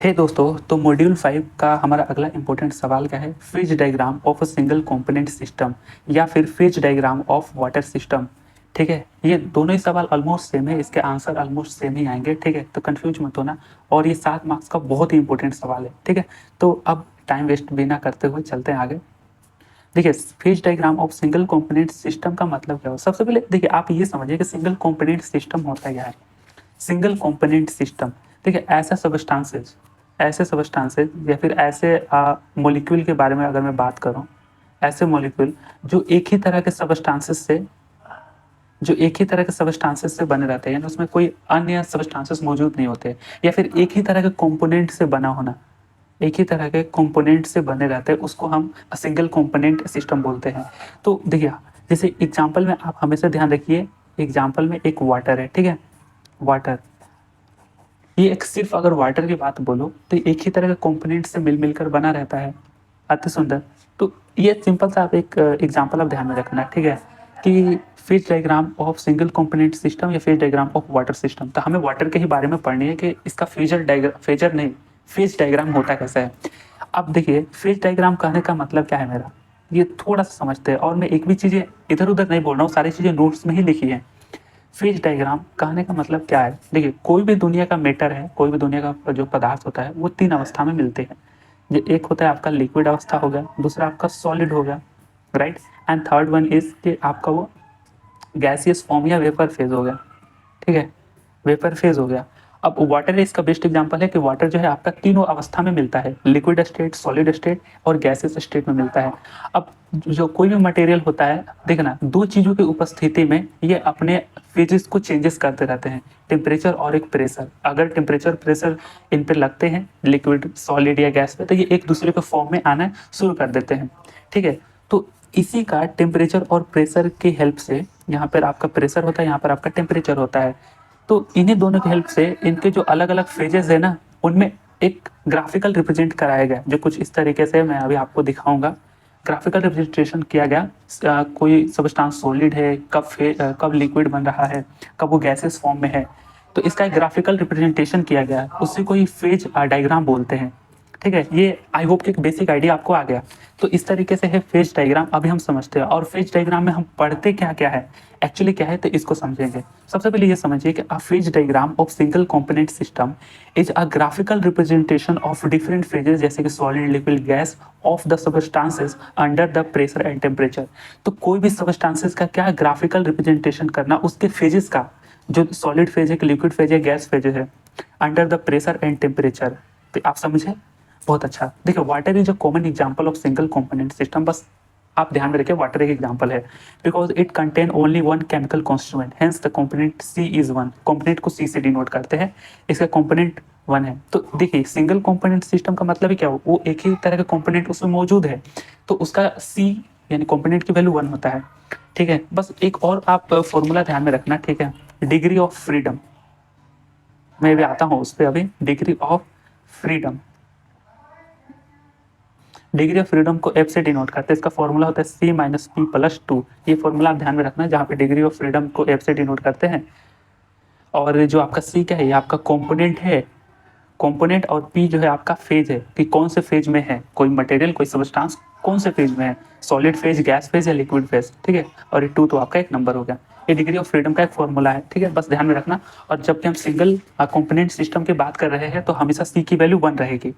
हे दोस्तों, तो मॉड्यूल 5 का हमारा अगला इंपॉर्टेंट सवाल क्या है? Phase diagram of a single component system या फिर phase diagram of water system. ठीक है, ये दोनों ही सवाल ऑलमोस्ट सेम है, इसके आंसर ऑलमोस्ट सेम ही आएंगे। ठीक है, तो कंफ्यूज मत होना। और ये 7 मार्क्स का बहुत ही इंपॉर्टेंट सवाल है। ठीक है, तो अब टाइम वेस्ट भी ना करते हुए चलते हैं आगे। देखिए, phase diagram of single component system का मतलब क्या हो? सबसे पहले देखिए, आप ये समझिए कि सिंगल कंपोनेंट सिस्टम होता क्या है। सिंगल कंपोनेंट सिस्टम, देखिए ऐसे सबस्टांसेस या फिर ऐसे मॉलिक्यूल के बारे में अगर मैं बात करूं, ऐसे मॉलिक्यूल जो एक ही तरह के सबस्टांसेस से बने रहते हैं, यानी उसमें कोई अन्य सबस्टांसेस मौजूद नहीं होते, या फिर एक ही तरह के कंपोनेंट से बना होना, एक ही तरह के कंपोनेंट से बने रहते हैं, उसको हम सिंगल कंपोनेंट सिस्टम बोलते हैं। तो देखिए, जैसे एग्जांपल में आप हमेशा ध्यान रखिए, एग्जांपल में एक वाटर है। ठीक है, वाटर, ये एक सिर्फ अगर वाटर की बात बोलो तो एक ही तरह के कंपोनेंट से मिल मिलकर बना रहता है। अति सुंदर। तो ये सिंपल सा आप एक एग्जांपल आप ध्यान में रखना। ठीक है, कि phase diagram of single component system या phase diagram of water system, तो हमें वाटर के ही बारे में पढ़नी है कि इसका फेज डायग्राम होता कैसा है। अब देखिए, फेज डायग्राम कहने का मतलब क्या है मेरा, ये थोड़ा सा समझते हैं। और मैं एक भी चीज़ें इधर उधर नहीं बोल रहा हूँ, सारी चीज़ें नोट्स में ही लिखी है। फेज डायग्राम कहने का मतलब क्या है? देखिए, कोई भी दुनिया का मैटर है, कोई भी दुनिया का जो पदार्थ होता है, वो 3 अवस्था में मिलते हैं। जो एक होता है आपका लिक्विड अवस्था हो गया, दूसरा आपका सॉलिड हो गया, right, and third one is कि आपका वो गैसियस फॉर्म या वेपर फेज हो गया। ठीक है, वेपर फेज हो गया। अब वाटर इसका बेस्ट एग्जांपल है कि वाटर जो है आपका तीनों अवस्था में मिलता है, लिक्विड स्टेट, सॉलिड स्टेट और गैसियस स्टेट में मिलता है। अब जो कोई भी मटेरियल होता है, देखना, दो चीज़ों की उपस्थिति में ये अपने फेजेस को चेंजेस करते रहते हैं, टेम्परेचर और एक प्रेशर। अगर टेम्परेचर प्रेशर इन पे लगते हैं, लिक्विड सॉलिड या गैस पे, तो ये एक दूसरे के फॉर्म में आना शुरू कर देते हैं। ठीक है, तो इसी का टेम्परेचर और प्रेशर की हेल्प से, यहाँ पर आपका प्रेशर होता है, यहाँ पर आपका टेम्परेचर होता है, तो इन्हीं दोनों की हेल्प से इनके जो अलग अलग फेजेस है ना, उनमें एक ग्राफिकल रिप्रेजेंट कराया गया, जो कुछ इस तरीके से मैं अभी आपको दिखाऊंगा। ग्राफिकल रिप्रेजेंटेशन किया गया, कोई सबस्टांस सॉलिड है, कब लिक्विड बन रहा है, कब वो गैसेस फॉर्म में है, तो इसका एक ग्राफिकल रिप्रेजेंटेशन किया गया, उससे कोई फेज डायग्राम बोलते हैं। ठीक है, ये आई होप कि एक बेसिक आइडिया आपको आ गया। तो इस तरीके से है फेज डायग्राम, अभी हम समझते हैं। और फेज डायग्राम में हम पढ़ते क्या क्या है, एक्चुअली क्या है, तो इसको समझेंगे। सबसे पहले ये समझिए कि a phase diagram of single component system is a graphical representation of different phases, जैसे कि solid, liquid, gas off the substances under the pressure and temperature. तो कोई भी सबस्टांसेस का क्या ग्राफिकल रिप्रेजेंटेशन करना, उसके फेजेस का, जो सॉलिड फेज है, लिक्विड फेज है, गैस फेज है, under the pressure and temperature. तो आप समझे, बहुत अच्छा। देखिए, water is a common example of single component system. बस आप ध्यान में रखिए, वाटर एक एग्जांपल है, because it contain only one chemical constituent, hence the component C is one. Component को सी से डिनोट करते हैं, इसका कंपोनेंट वन है। तो देखिए, सिंगल कंपोनेंट सिस्टम का मतलब ही क्या हो, वो एक ही तरह का कंपोनेंट उसमें मौजूद है, तो उसका सी यानी कंपोनेंट की वैल्यू वन होता है। ठीक है, बस एक और आप फॉर्मूला ध्यान में रखना। ठीक है, डिग्री ऑफ फ्रीडम, मैं भी आता हूँ उस पर अभी। Degree of freedom, degree of freedom को एफ से डिनोट करते हैं, इसका फॉर्मूला होता है सी माइनस पी प्लस टू। ये फॉर्मूला आप ध्यान में रखना, जहाँ पे डिग्री ऑफ फ्रीडम को एफ से डिनोट करते हैं। और जो आपका सी क्या है, ये आपका कंपोनेंट है, कंपोनेंट, और पी जो है आपका फेज है, कि कौन से फेज में है कोई मटेरियल, कोई सबस्टांस कौन से फेज में है, सॉलिड फेज, गैस फेज या लिक्विड फेज। ठीक है, और ये टू तो आपका एक नंबर हो गया। ये डिग्री ऑफ फ्रीडम का एक फॉर्मूला है। ठीक है, बस ध्यान में रखना। और जब भी हम सिंगल कंपोनेंट सिस्टम की बात कर रहे हैं, तो हमेशा सी की वैल्यू वन रहेगी।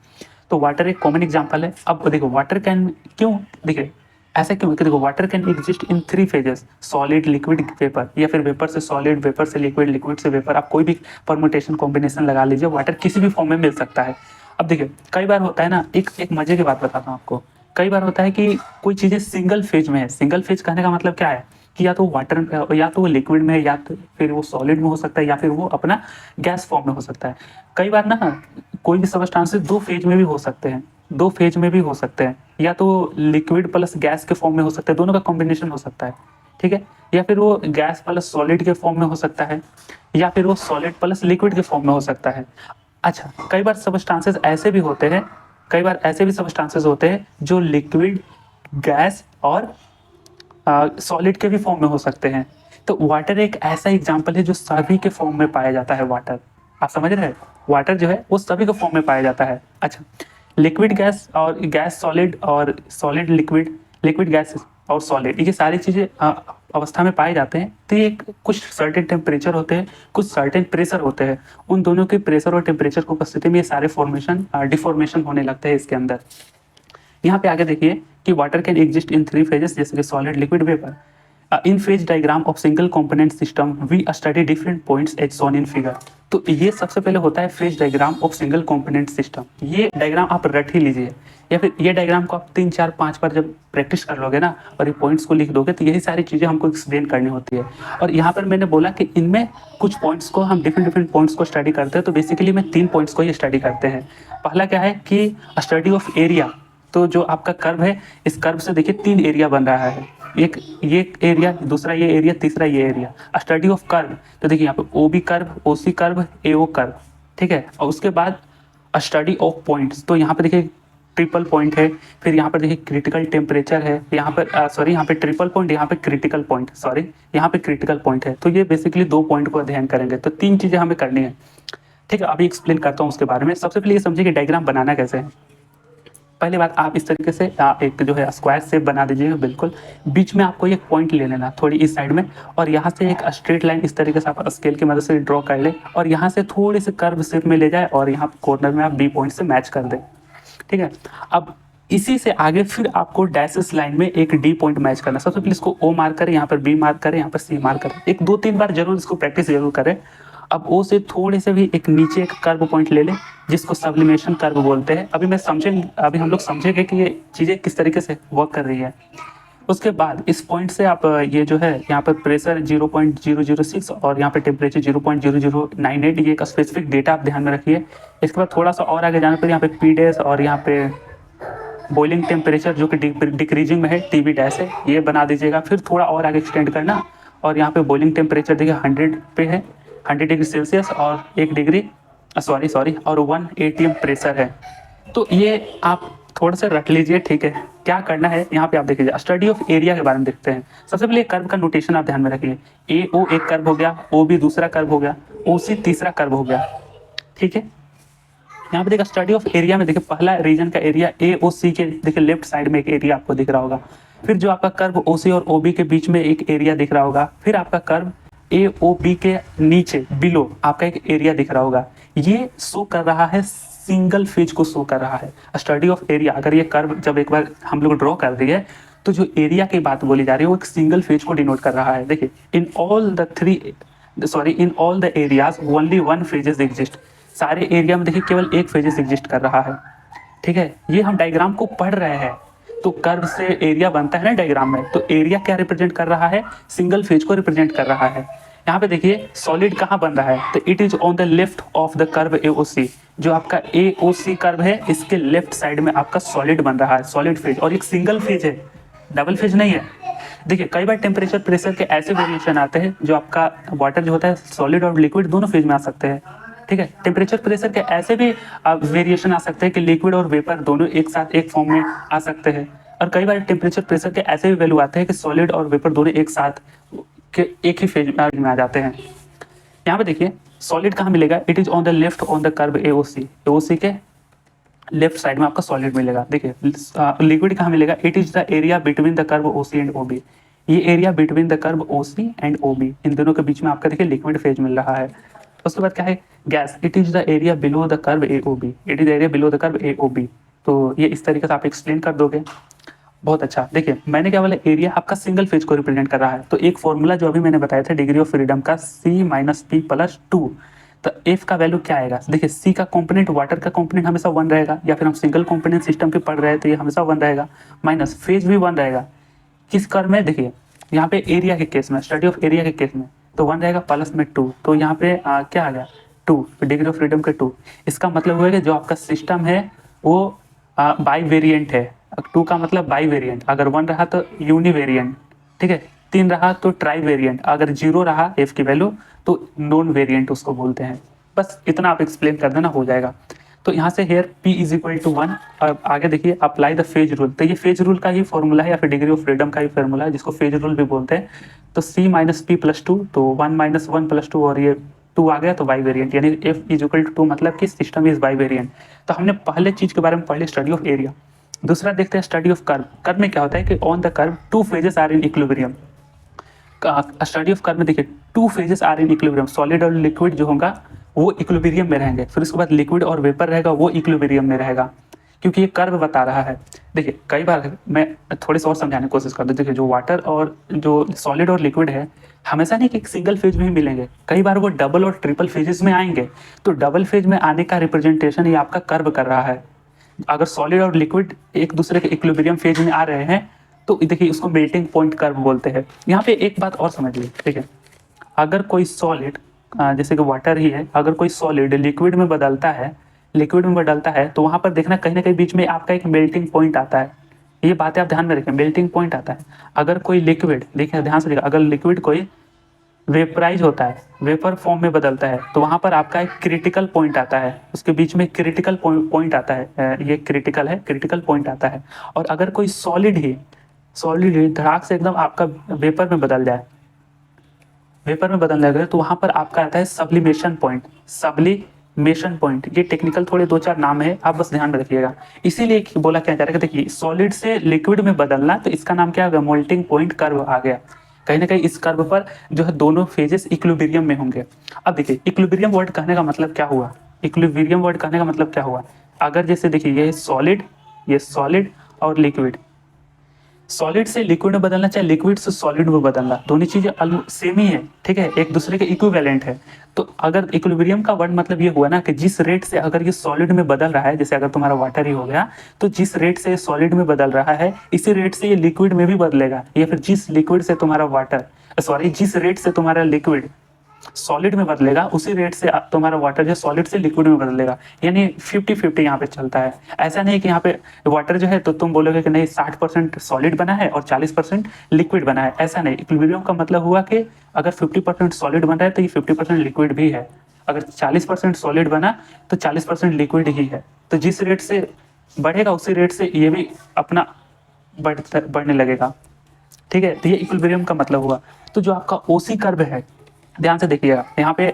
तो वाटर एक कॉमन एग्जांपल है। अब देखो, वाटर कैन क्यों, देखिए ऐसा क्यों, कि देखो, water can exist in 3 phases, solid, liquid, vapour, या फिर वेपर से सॉलिड, वेपर से लिक्विड, लिक्विड से वेपर। आप कोई भी परमुटेशन कॉम्बिनेशन लगा लीजिए, वाटर किसी भी फॉर्म में मिल सकता है। अब देखिए, कई बार होता है ना, एक एक मजे की बात बताता हूँ आपको। कई बार होता है कि कोई चीज़ें सिंगल फेज में है। सिंगल फेज कहने का मतलब क्या है, कि या तो वाटर, या तो वो लिक्विड में है, या तो फिर वो सॉलिड में हो सकता है, या फिर वो अपना गैस फॉर्म में हो सकता है। कई बार ना, कोई भी सबस्टांसेस 2 फेज में भी हो सकते हैं, 2 फेज में भी हो सकते हैं, या तो लिक्विड प्लस गैस के फॉर्म में हो सकता है, दोनों का कॉम्बिनेशन हो सकता है। ठीक है, या फिर वो गैस प्लस सॉलिड के फॉर्म में हो सकता है, या फिर वो सॉलिड प्लस लिक्विड के फॉर्म में हो सकता है। अच्छा, कई बार सबस्टांसेस ऐसे भी होते हैं, कई बार ऐसे भी सबस्टांसेस होते हैं जो लिक्विड, गैस और सॉलिड के भी फॉर्म में हो सकते हैं। तो वाटर एक ऐसा एग्जाम्पल है जो सभी के फॉर्म में पाया जाता है। वाटर, आप समझ रहे हैं, वाटर जो है वो सभी के फॉर्म में पाया जाता है। अच्छा, लिक्विड गैस और गैस सॉलिड और सॉलिड लिक्विड, लिक्विड गैस और सॉलिड, ये सारी चीज़ें अवस्था में पाए जाते हैं। तो ये कुछ सर्टेन टेम्परेचर होते हैं, कुछ सर्टेन प्रेशर होते हैं, उन दोनों के प्रेशर और टेम्परेचर की उपस्थिति में ये सारे फॉर्मेशन डिफॉर्मेशन होने लगते हैं इसके अंदर। यहाँ पे आगे देखिए कि water can exist in 3 phases, जैसे कि solid, liquid, vapour. In phase diagram of single component system we study different points as shown in figure. तो ये सबसे पहले होता है phase diagram of single component system. ये डायग्राम आप रट ही लीजिए, या फिर ये डायग्राम को आप 3 4 5 बार जब प्रैक्टिस कर लोगे ना और ये पॉइंट्स को लिख दोगे तो यही सारी चीज़ें हमको एक्सप्लेन करनी होती है। और यहाँ पर मैंने बोला कि इनमें कुछ पॉइंट्स को हम डिफरेंट पॉइंट्स को स्टडी करते हैं। तो बेसिकली मैं 3 पॉइंट्स को ही स्टडी करते हैं। पहला क्या है कि स्टडी ऑफ एरिया। तो जो आपका कर्व है, इस कर्व से देखिए 3 एरिया बन रहा है, एक ये एरिया, दूसरा ये एरिया, तीसरा ये एरिया। स्टडी ऑफ कर्व, तो देखिए यहाँ पे O B curve, O C curve, ए ओ कर्व, ठीक है। और उसके बाद स्टडी ऑफ पॉइंट्स, तो यहाँ पे देखिए ट्रिपल पॉइंट है, फिर यहाँ पर देखिए क्रिटिकल टेम्परेचर है, यहाँ पर सॉरी यहाँ पे ट्रिपल पॉइंट, यहाँ पे क्रिटिकल पॉइंट, सॉरी यहाँ पे क्रिटिकल पॉइंट है। तो ये बेसिकली 2 पॉइंट को अध्ययन करेंगे। तो 3 चीज़ें हमें करनी है, ठीक है। अभी एक्सप्लेन करता हूँ उसके बारे में। सबसे पहले ये समझिए कि डायग्राम बनाना कैसे है। पहली बात, आप इस तरीके से एक जो है स्क्वायर शेप बना दीजिएगा। बिल्कुल बीच में आपको एक पॉइंट ले लेना थोड़ी इस साइड में, और यहाँ से एक स्ट्रेट लाइन इस तरीके से आप स्केल की मदद से ड्रॉ कर ले, और यहाँ से थोड़ी सी कर्व शेप में ले जाए और यहाँ कॉर्नर में आप बी पॉइंट से मैच कर दें, ठीक है। अब इसी से आगे फिर आपको डैशेस लाइन में एक डी पॉइंट मैच करना। सबसे पहले इसको ओ मार्क करें, यहाँ पर बी मार्क करें, यहाँ पर सी मार्क करें। एक 2-3 बार जरूर इसको प्रैक्टिस जरूर करें। अब ओ से थोड़े से भी एक नीचे एक कर्व पॉइंट ले लें, जिसको सब्लिमेशन कर्व बोलते हैं। अभी हम लोग समझेंगे कि ये चीज़ें किस तरीके से वर्क कर रही है। उसके बाद इस पॉइंट से आप ये जो है यहाँ पर प्रेशर 0.006 और यहाँ पे टेम्परेचर 0.0098, ये एक स्पेसिफिक डेटा आप ध्यान में रखिए। इसके बाद थोड़ा सा और आगे जाने पर यहाँ पे पी डैश और यहाँ पे बॉइलिंग टेम्परेचर जो कि डिक्रीजिंग में है, टी बी डैश है, ये बना दीजिएगा। फिर थोड़ा और आगे एक्सटेंड करना, और यहाँ पे बॉइलिंग टेम्परेचर देखिए 100 पे है, 100 डिग्री सेल्सियस, और 1 डिग्री सॉरी और 1 ATM प्रेशर है। तो ये आप थोड़ा सा रख लीजिए, ठीक है। क्या करना है यहाँ पे आप देखिए, स्टडी ऑफ एरिया के बारे में देखते हैं। सबसे पहले कर्व का नोटेशन आप ध्यान में रखिए। ए ओ एक कर्व हो गया, ओ बी दूसरा कर्व हो गया, ओ सी तीसरा कर्व हो गया, ठीक है। यहाँ पे देखिए स्टडी ऑफ एरिया में देखिए पहला रीजन का एरिया ए ओ सी के देखिए लेफ्ट साइड में एक एरिया आपको दिख रहा होगा। फिर जो आपका कर्व ओ सी और ओ बी के बीच में एक एरिया दिख रहा होगा। फिर आपका कर्व ए ओ बी के नीचे बिलो आपका एक एरिया दिख रहा होगा। ये शो कर रहा है सिंगल फेज को शो कर रहा है। स्टडी ऑफ एरिया, अगर ये कर्व जब एक बार हम लोग ड्रॉ कर दिए तो जो एरिया की बात बोली जा रही है वो एक सिंगल फेज को डिनोट कर रहा है। देखिए in all the areas only 1 phases exist. सारे एरिया में देखिए केवल एक फेजेस एग्जिस्ट कर रहा है, ठीक है। ये हम डायग्राम को पढ़ रहे हैं, तो कर्व से एरिया बनता है ना डायग्राम में, तो एरिया क्या रिप्रेजेंट कर रहा है, सिंगल फेज को रिप्रेजेंट कर रहा है। यहाँ पे देखिए सॉलिड कहाँ बन रहा है, तो it is on the left of the curve AOC। जो आपका AOC कर्व है इसके लेफ्ट साइड में आपका सॉलिड बन रहा है, सॉलिड फेज, और एक सिंगल फेज है, डबल फेज नहीं है। देखिए कई बार टेम्परेचर प्रेशर के ऐसे वेरिएशन आते हैं जो आपका वाटर जो होता है सॉलिड और लिक्विड दोनों फेज में आ सकते हैं, ठीक है। टेम्परेचर प्रेशर के ऐसे भी वेरिएशन आ सकते हैं कि लिक्विड और वेपर दोनों एक साथ एक फॉर्म में आ सकते हैं। और कई बार टेम्परेचर प्रेशर के ऐसे भी वैल्यू आते हैं कि सॉलिड और वेपर दोनों एक साथ के एक ही फेज में आ जाते हैं। यहाँ पे देखिए सॉलिड कहाँ मिलेगा, it is on the left on the curve AOC। AOC के लेफ्ट साइड में आपका सॉलिड मिलेगा। देखिए लिक्विड कहाँ मिलेगा, it is the area between the curve OC and OB। ये area between the curve OC and OB, इन दोनों के बीच में आपका देखिए लिक्विड फेज मिल रहा है। उसके बाद क्या है gas, it is the area below the curve AOB, it is area below the curve AOB। तो ये इस तरीके से आप एक्सप्लेन कर दोगे, बहुत अच्छा। देखिए मैंने क्या बोला, एरिया आपका सिंगल फेज को रिप्रेजेंट कर रहा है। तो एक फॉर्मूला जो अभी मैंने बताया था डिग्री ऑफ फ्रीडम का, C - P + 2। तो F का वैल्यू क्या आएगा, देखिए C का कंपोनेंट, वाटर का कंपोनेंट हमेशा 1 रहेगा, या फिर हम सिंगल कंपोनेंट सिस्टम पे पढ़ रहे हैं तो ये हमेशा 1 रहेगा, माइनस फेज भी 1 रहेगा। किस कर्व में, देखिए यहाँ पे एरिया के केस में, स्टडी ऑफ एरिया के केस में तो 1 रहेगा, प्लस में 2, तो यहाँ पे क्या आ गया 2, डिग्री ऑफ फ्रीडम के 2। इसका मतलब हुआ कि जो आपका सिस्टम है वो बाई वेरिएंट है। 2 का मतलब बाई वेरिएंट, अगर 1 रहा तो यूनि वेरिएंट, ठीक है। 3 रहा तो ट्राई वेरिएंट, अगर 0 रहा F की वैल्यू तो नॉन वेरिएंट उसको बोलते हैं। बस इतना आप एक्सप्लेन कर देना, हो जाएगा। तो यहाँ से हेयर P = 1। और आगे देखिए अप्लाई द फेज रूल, तो ये फेज रूल का ही फॉर्मूला है या फिर डिग्री ऑफ फ्रीडम का ही फॉर्मूला है जिसको फेज रूल भी बोलते हैं। तो C - P + 2, तो 1 - 1 + 2, और ये टू आ गया तो वाई वेरिएंट, यानी F इज इक्वल टू 2 मतलब कि सिस्टम इज वाई वेरिएंट। तो हमने पहले चीज के बारे में पढ़ लिया, स्टडी ऑफ एरिया। दूसरा देखते हैं स्टडी ऑफ कर्व। कर्व में क्या होता है कि on the curve two phases are in equilibrium. Study of curve में देखिए two phases are in equilibrium, solid और लिक्विड जो होगा वो इक्विलिब्रियम में रहेंगे, फिर उसके बाद लिक्विड और वेपर रहेगा वो इक्विलिब्रियम में रहेगा, क्योंकि ये कर्व बता रहा है। देखिए कई बार मैं थोड़ी सी और समझाने की कोशिश करता हूँ। देखिए जो वाटर और जो सॉलिड और लिक्विड है हमेशा नहीं कि एक सिंगल फेज में ही मिलेंगे, कई बार वो डबल और ट्रिपल फेजेस में आएंगे। तो डबल फेज में आने का रिप्रेजेंटेशन ये आपका कर्व कर रहा है। अगर सॉलिड और लिक्विड एक दूसरे के इक्विलिब्रियम फेज में आ रहे हैं तो देखिए उसको मेल्टिंग पॉइंट कर्व बोलते हैं। यहाँ पे एक बात और समझ लीजिए, ठीक है, अगर कोई सॉलिड जैसे कि वाटर ही है, अगर कोई सॉलिड लिक्विड में बदलता है, तो वहां पर देखना कहीं ना कहीं बीच में आपका एक मेल्टिंग पॉइंट आता है। ये बातें आप ध्यान में रखें, मेल्टिंग पॉइंट आता है। अगर कोई लिक्विड, देखिए ध्यान से देखिए, अगर लिक्विड कोई वेपराइज होता है, वेपर फॉर्म में बदलता है, तो वहां पर आपका एक क्रिटिकल पॉइंट आता है, उसके बीच में क्रिटिकल पॉइंट आता है, ये क्रिटिकल है, क्रिटिकल पॉइंट आता है। और अगर कोई सॉलिड ही धड़ाक से एकदम आपका वेपर में बदल जाए, तो वहां पर आपका आता है सब्लिमेशन पॉइंट। ये टेक्निकल थोड़े दो चार नाम है, आप बस ध्यान में रखिएगा। इसीलिए बोला क्या जा रहा है, देखिए सॉलिड से लिक्विड में बदलना, तो इसका नाम क्या होगा, मोल्टिंग पॉइंट कर्व आ गया। कहीं ना कहीं इस कर्व पर जो है दोनों फेजेस इक्विलिब्रियम में होंगे। अब देखिए इक्विलिब्रियम वर्ड कहने का मतलब क्या हुआ, अगर जैसे देखिए ये सॉलिड और लिक्विड, सॉलिड से लिक्विड में बदलना चाहे लिक्विड से सॉलिड में बदलना, दोनों चीजें सेम ही है, ठीक है, एक दूसरे के इक्विवेलेंट है। तो अगर इक्विलिब्रियम का वर्ड मतलब ये हुआ ना कि जिस रेट से अगर ये सॉलिड में बदल रहा है, जैसे अगर तुम्हारा वाटर ही हो गया, तो जिस रेट से सॉलिड में बदल रहा है इसी रेट से ये लिक्विड में भी बदलेगा, या फिर जिस रेट से तुम्हारा लिक्विड सॉलिड में बदलेगा उसी रेट से तुम्हारा वाटर जो सॉलिड से लिक्विड में बदलेगा। यानी 50-50 यहाँ पे चलता है। ऐसा नहीं कि यहाँ पे वाटर जो है तो तुम बोलोगे कि नहीं 60% सॉलिड बना है और 40% लिक्विड बना है, ऐसा नहीं। इक्विलिब्रियम का मतलब हुआ कि अगर 50% सॉलिड बन रहा है तो ये 50% लिक्विड भी है, अगर 40% सॉलिड बना तो 40% लिक्विड ही है। तो जिस रेट से बढ़ेगा उसी रेट से ये भी अपना बढ़ने लगेगा, ठीक है। तो ये इक्विलिब्रियम का मतलब हुआ। तो जो आपका ओसी कर्व है, ध्यान से देखिएगा यहाँ पे,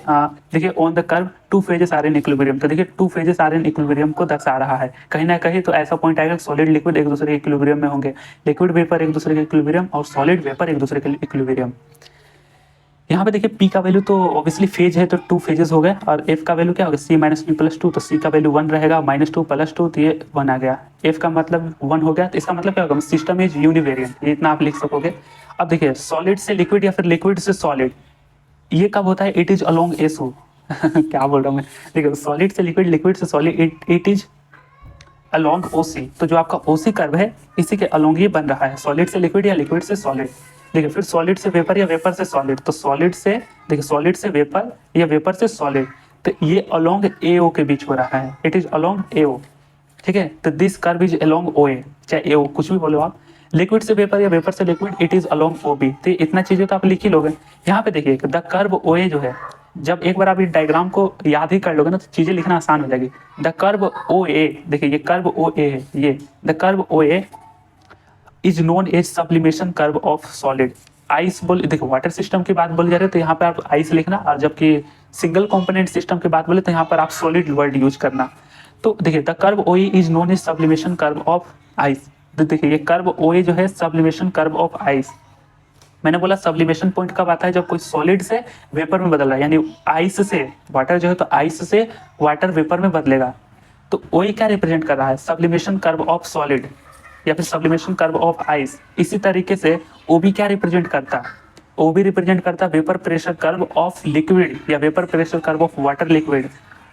देखिए on the curve two phases are in equilibrium, तो देखिए two phases are in equilibrium को दर्शा रहा है। कहीं ना कहीं तो ऐसा पॉइंट आएगा सॉलिड लिक्विड एक दूसरे के इक्विलिब्रियम में होंगे, लिक्विड वेपर एक दूसरे के इक्विलिब्रियम और सॉलिड वेपर एक दूसरे के इक्विलिब्रियम। यहाँ पे देखिए पी का वैल्यू तो ऑब्वियसली फेज है तो टू फेजेस हो गए, और एफ का वैल्यू क्या होगा, सी माइनस बी प्लस टू, तो सी का वैल्यू 1 रहेगा, -2 + 2 तो ये 1 आ गया। एफ का मतलब 1 हो गया, तो इसका मतलब क्या होगा, सिस्टम इज यूनिवेरिएंट, ये इतना आप लिख सकोगे। अब देखिए सॉलिड से लिक्विड या फिर लिक्विड से सॉलिड, ये कब होता है, इट इज अलोंग एसओ क्या बोल रहा हूँ मैं, देखिए सॉलिड से लिक्विड, लिक्विड से सॉलिड, इट इज अलोंग ओसी। तो जो आपका ओसी कर्व है इसी के अलोंग ही बन रहा है, सॉलिड से लिक्विड या लिक्विड से सॉलिड। देखिए फिर सॉलिड से वेपर या वेपर से सॉलिड, तो सॉलिड से देखिए सॉलिड से वेपर या वेपर से सॉलिड, तो ये अलोंग एओ के बीच हो रहा है, इट इज अलोंग एओ, ठीक है। तो दिस कर्व इज अलोंग ओए, चाहे एओ कुछ भी बोलो आप। लिक्विड से वेपर या वेपर से लिक्विड, इट इज अलोंग ओबी। तो इतना चीजें तो आप लिख ही लोगे। यहाँ पे देखिए द कर्व ओए जो है, जब एक बार आप इस डायग्राम को याद ही कर लोगे ना तो चीजें लिखना आसान हो जाएगी। द कर्व ओ ए, देखिए ये कर्व ओ ए है, ये the curve O A is known as sublimation curve of solid. Ice बोल, देखो वाटर सिस्टम की बात बोली जा रही है तो यहाँ पे आप आइस लिखना, और जबकि सिंगल कंपोनेंट सिस्टम की बात बोले तो यहाँ पर आप सॉलिड वर्ड यूज करना। तो देखिए the curve O A is known as sublimation curve of ice. तो देखिए ये कर्व ओ ए जो है सब्लिमेशन कर्व ऑफ आइस। मैंने बोला सब्लिमेशन पॉइंट कब आता है, जब कोई सॉलिड से वेपर में बदल रहा है, यानी आइस से वाटर जो है, तो आइस से वाटर वेपर में बदलेगा। तो ओ ए क्या रिप्रेजेंट कर रहा है, सब्लिमेशन कर्व ऑफ सॉलिड या फिर सब्लिमेशन कर्व ऑफ आइस। इसी तरीके से ओ बी क्या रिप्रेजेंट करता है, ओ बी रिप्रेजेंट करता है vapour pressure curve of liquid या vapour pressure curve of water liquid.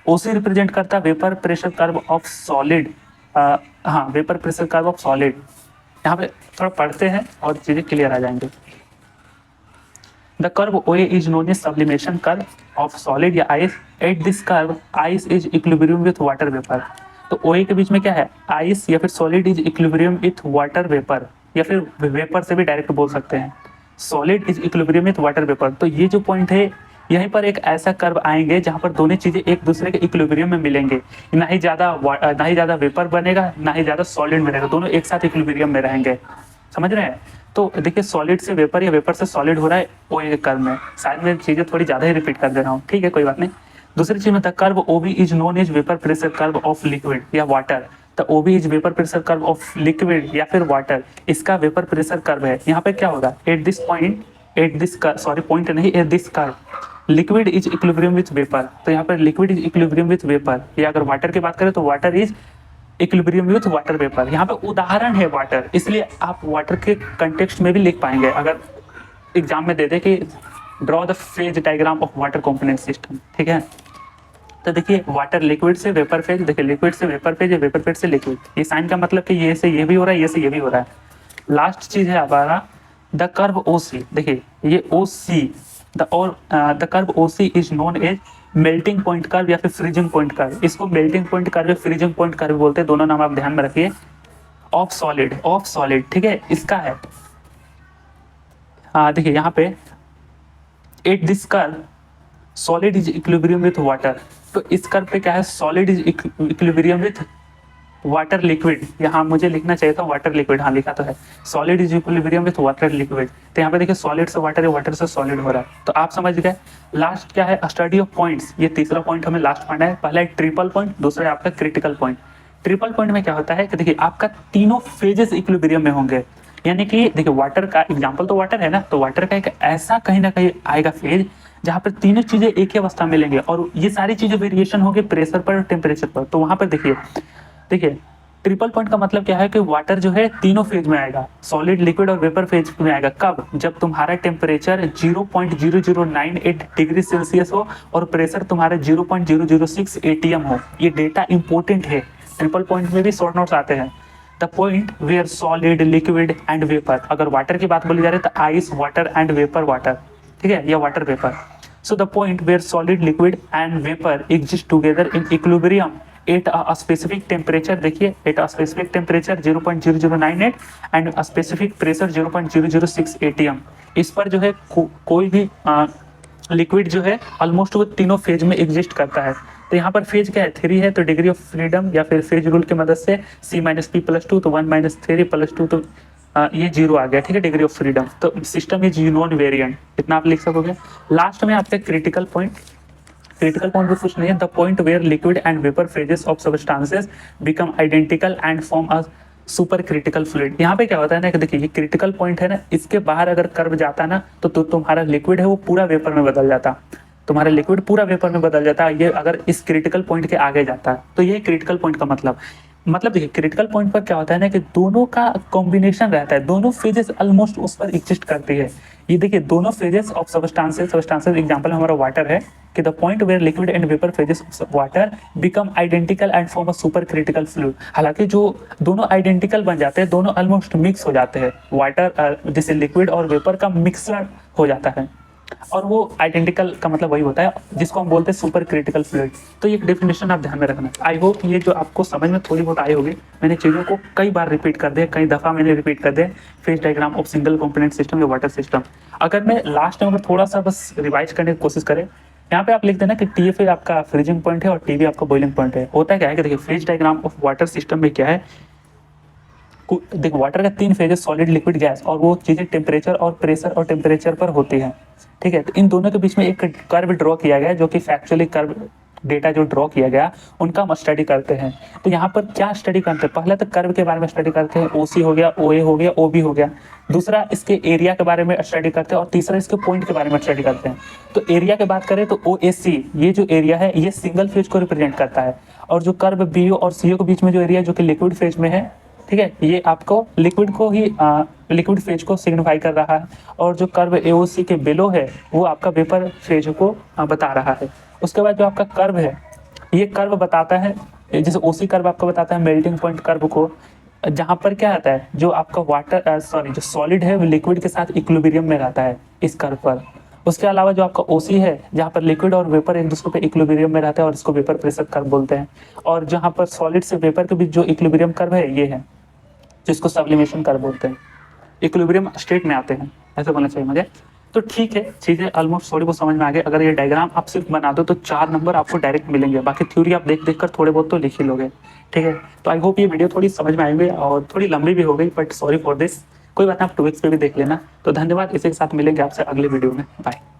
O C represent करता है vapour pressure curve of solid, हाँ vapour pressure curve of solid. यहाँ पे थोड़ा पढ़ते हैं और चीजें क्लियर आ जाएंगे। The curve OA is known as sublimation curve of solid या ice. At this curve ice is equilibrium with water vapour. तो OA के बीच में क्या है, आइस या फिर solid is equilibrium with water vapour, या फिर वेपर से भी डायरेक्ट बोल सकते हैं, solid is equilibrium with water vapour. तो ये जो पॉइंट है यहीं पर एक ऐसा कर्व आएंगे जहां पर दोनों चीजें एक दूसरे के इक्विलिब्रियम में मिलेंगे, ना ही ज्यादा वेपर बनेगा ना ही ज्यादा सॉलिड बनेगा, दोनों एक साथ इक्विलिब्रियम में रहेंगे। समझ रहे हैं। तो देखिए सॉलिड से वेपर या वेपर से सॉलिड हो रहा है ओ ए कर्व में। शायद मैं चीजें थोड़ी ज्यादा ही रिपीट कर दे रहा हूँ, ठीक है कोई बात नहीं। दूसरी चीज में था curve O B is known as vapour pressure curve of liquid या वाटर। तो O B is vapour pressure curve of liquid या फिर वाटर, इसका वेपर प्रेशर कर्व है। यहाँ पे क्या होगा, at this point, at this sorry point नहीं, at this curve liquid is equilibrium with vapour. तो यहाँ पर liquid is equilibrium with vapour, या अगर वाटर की बात करें तो water is equilibrium with water vapour. यहाँ पे उदाहरण है वाटर, इसलिए आप वाटर के कंटेक्स्ट में भी लिख पाएंगे अगर एग्जाम में दे दे कि draw the phase diagram of water component system, ठीक है। तो देखिए वाटर लिक्विड से वेपर फेज, देखिए लिक्विड से वेपर फेज, वेपर फेज से लिक्विड, ये साइन का मतलब कि ये से ये भी हो रहा है, ये से ये भी हो रहा है। लास्ट चीज है हमारा द कर्व ओ सी। देखिए ये O C the curve O C is known as melting point curve या फिर फ्रीजिंग पॉइंट कर्व। इसको मेल्टिंग पॉइंट कर्व या फ्रीजिंग पॉइंट कर्व बोलते हैं, दोनों नाम आप ध्यान में रखिए। ऑफ सॉलिड, ठीक है इसका है। देखिए यहाँ पे eight this curve solid is equilibrium with water. तो इस कर्व पे क्या है, solid is equilibrium with water liquid. यहाँ मुझे लिखना चाहिए था वाटर लिक्विड, हाँ लिखा तो है solid is equilibrium with water liquid. तो यहाँ पे देखिए सॉलिड से वाटर या वाटर से सॉलिड हो रहा है, तो आप समझ गए। लास्ट क्या है, स्टडी ऑफ पॉइंट्स। ये तीसरा पॉइंट हमें लास्ट पढ़ना है। पहला है ट्रिपल पॉइंट, दूसरा है आपका क्रिटिकल पॉइंट। ट्रिपल पॉइंट में क्या होता है कि देखिए आपका तीनों फेजेस इक्विलिब्रियम में होंगे। यानी कि देखिए वाटर का एग्जाम्पल तो वाटर है ना, तो वाटर का एक ऐसा कहीं ना कहीं आएगा फेज जहाँ पर तीनों चीजें एक ही अवस्था में लेंगे, और ये सारी चीजें वेरिएशन होगी प्रेशर पर, टेम्परेचर पर। तो वहां पर देखिए ट्रिपल पॉइंट का मतलब क्या है कि वाटर जो है तीनों फेज में आएगा, सॉलिड लिक्विड और वेपर फेज में आएगा। कब, जब तुम्हारा टेम्परेचर 0.0098 डिग्री सेल्सियस हो और प्रेशर तुम्हारा 0.006 एटीएम हो। ये डेटा इंपॉर्टेंट है, ट्रिपल पॉइंट में भी शॉर्ट नोट्स आते हैं। The point where solid liquid and vapour, अगर वाटर की बात बोली जा रही है तो ice water and vapour water, ठीक है, या water vapour. So the point where solid liquid and vapour exist together in equilibrium at a specific temperature. देखिए at a specific temperature 0.0098 and a specific pressure 0.006 ATM. इस पर जो है कोई भी लिक्विड जो है ऑलमोस्ट वो तीनों फेज में एग्जिस्ट करता है। तो यहाँ पर फेज क्या है, 3 है, तो डिग्री ऑफ फ्रीडम या फिर फेज रूल की मदद से C-P+2, तो 1 - 3 + 2, तो ये 0 आ गया, ठीक है, डिग्री ऑफ फ्रीडम। तो सिस्टम इज नॉन वेरिएंट, इतना आप लिख सकोगे। लास्ट में आपके क्रिटिकल पॉइंट भी कुछ नहीं है, the point where liquid and vapour phases of substances become identical and form a super critical fluid. यहाँ पे क्या होता है ना कि देखिए ये क्रिटिकल पॉइंट है ना, इसके बाहर अगर कर्व जाता है ना तो तुम्हारा लिक्विड है वो पूरा वेपर में बदल जाता, तुम्हारा लिक्विड पूरा वेपर में बदल जाता है। ये अगर इस क्रिटिकल पॉइंट के आगे जाता है, तो ये क्रिटिकल पॉइंट का मतलब देखिए क्रिटिकल पॉइंट पर क्या होता है ना कि दोनों का कॉम्बिनेशन रहता है, दोनों फेजेस ऑलमोस्ट उस पर एग्जिस्ट करती है। ये देखिए दोनों फेजेस ऑफ सब्सटेंसेस एग्जांपल हमारा वाटर है कि the point where liquid and vapour phases of water become identical and form a super critical fluid. हालांकि जो दोनों आइडेंटिकल बन जाते हैं, दोनों ऑलमोस्ट मिक्स हो जाते हैं, वाटर जैसे लिक्विड और वेपर का मिक्सर हो जाता है, और वो आइडेंटिकल का मतलब वही होता है जिसको हम बोलते हैं सुपर क्रिटिकल फ्लूइड। तो ये डेफिनेशन आप ध्यान में रखना। आई होप ये जो आपको समझ में थोड़ी बहुत आई होगी, मैंने चीज़ों को कई बार रिपीट कर दिया, कई दफ़ा मैंने रिपीट कर दिया। Phase diagram of single component system या वाटर सिस्टम। अगर मैं लास्ट में अगर थोड़ा सा बस रिवाइज करने की कोशिश करें, यहाँ पे आप लिख देना कि TFA आपका फ्रीजिंग पॉइंट है और TB आपका बॉइलिंग पॉइंट है। होता क्या है कि देखिए phase diagram of water system में क्या है, देखो वाटर का 3 फेजेस सॉलिड लिक्विड गैस, और वो चीज़ें टेम्परेचर और प्रेशर और टेम्परेचर पर होती है, ठीक है। तो इन दोनों के बीच में एक कर्व ड्रॉ किया गया है, जो कि फैक्चुअली कर्व डेटा जो ड्रॉ किया गया उनका हम स्टडी करते हैं। तो यहाँ पर क्या स्टडी करते हैं, पहले तो कर्व के बारे में स्टडी करते हैं, OC हो गया, OA हो गया, OB हो गया। दूसरा इसके एरिया के बारे में स्टडी करते हैं, और तीसरा इसके पॉइंट के बारे में स्टडी करते हैं। तो एरिया की बात करें तो OAC, ये जो एरिया है ये सिंगल फेज को रिप्रेजेंट करता है, और जो कर्व BO और CO के बीच में जो एरिया जो कि लिक्विड फेज में है, ठीक है, ये आपको लिक्विड को ही लिक्विड फेज को सिग्निफाई कर रहा है, और जो कर्व AOC के बिलो है वो आपका वेपर फेज को बता रहा है। उसके बाद जो आपका कर्व है, ये कर्व बताता है, जैसे OC कर्व आपको बताता है मेल्टिंग पॉइंट कर्व को, जहाँ पर क्या आता है, जो आपका वाटर जो सॉलिड है वो लिक्विड के साथ इक्विलिब्रियम में रहता है इस कर्व पर। उसके अलावा जो आपका OC है, जहाँ पर लिक्विड और वेपर एक दूसरे पे इक्विलिब्रियम में रहता है, और इसको वेपर प्रेशर कर्व बोलते हैं। और जहाँ पर सॉलिड से वेपर के बीच जो इक्विलिब्रियम कर्व है ये है, जिसको सब्लिमेशन कर्व बोलते हैं, इक्विलिब्रियम स्टेट में आते हैं, ऐसे बोलना चाहिए मुझे। तो ठीक है, चीज़ें ऑलमोस्ट थोड़ी बहुत समझ में आ गई। अगर ये डायग्राम आप सिर्फ बना दो तो 4 नंबर आपको डायरेक्ट मिलेंगे, बाकी थ्योरी आप देख देख कर थोड़े बहुत तो लिख ही लोगे, ठीक है। तो आई होप ये वीडियो थोड़ी समझ में आएंगे, और थोड़ी लंबी भी हो गई, बट सॉरी फॉर दिस। कोई बात नहीं, आप 2x पे भी देख लेना। तो धन्यवाद, इसी के साथ मिलेंगे आपसे अगले वीडियो में। बाय।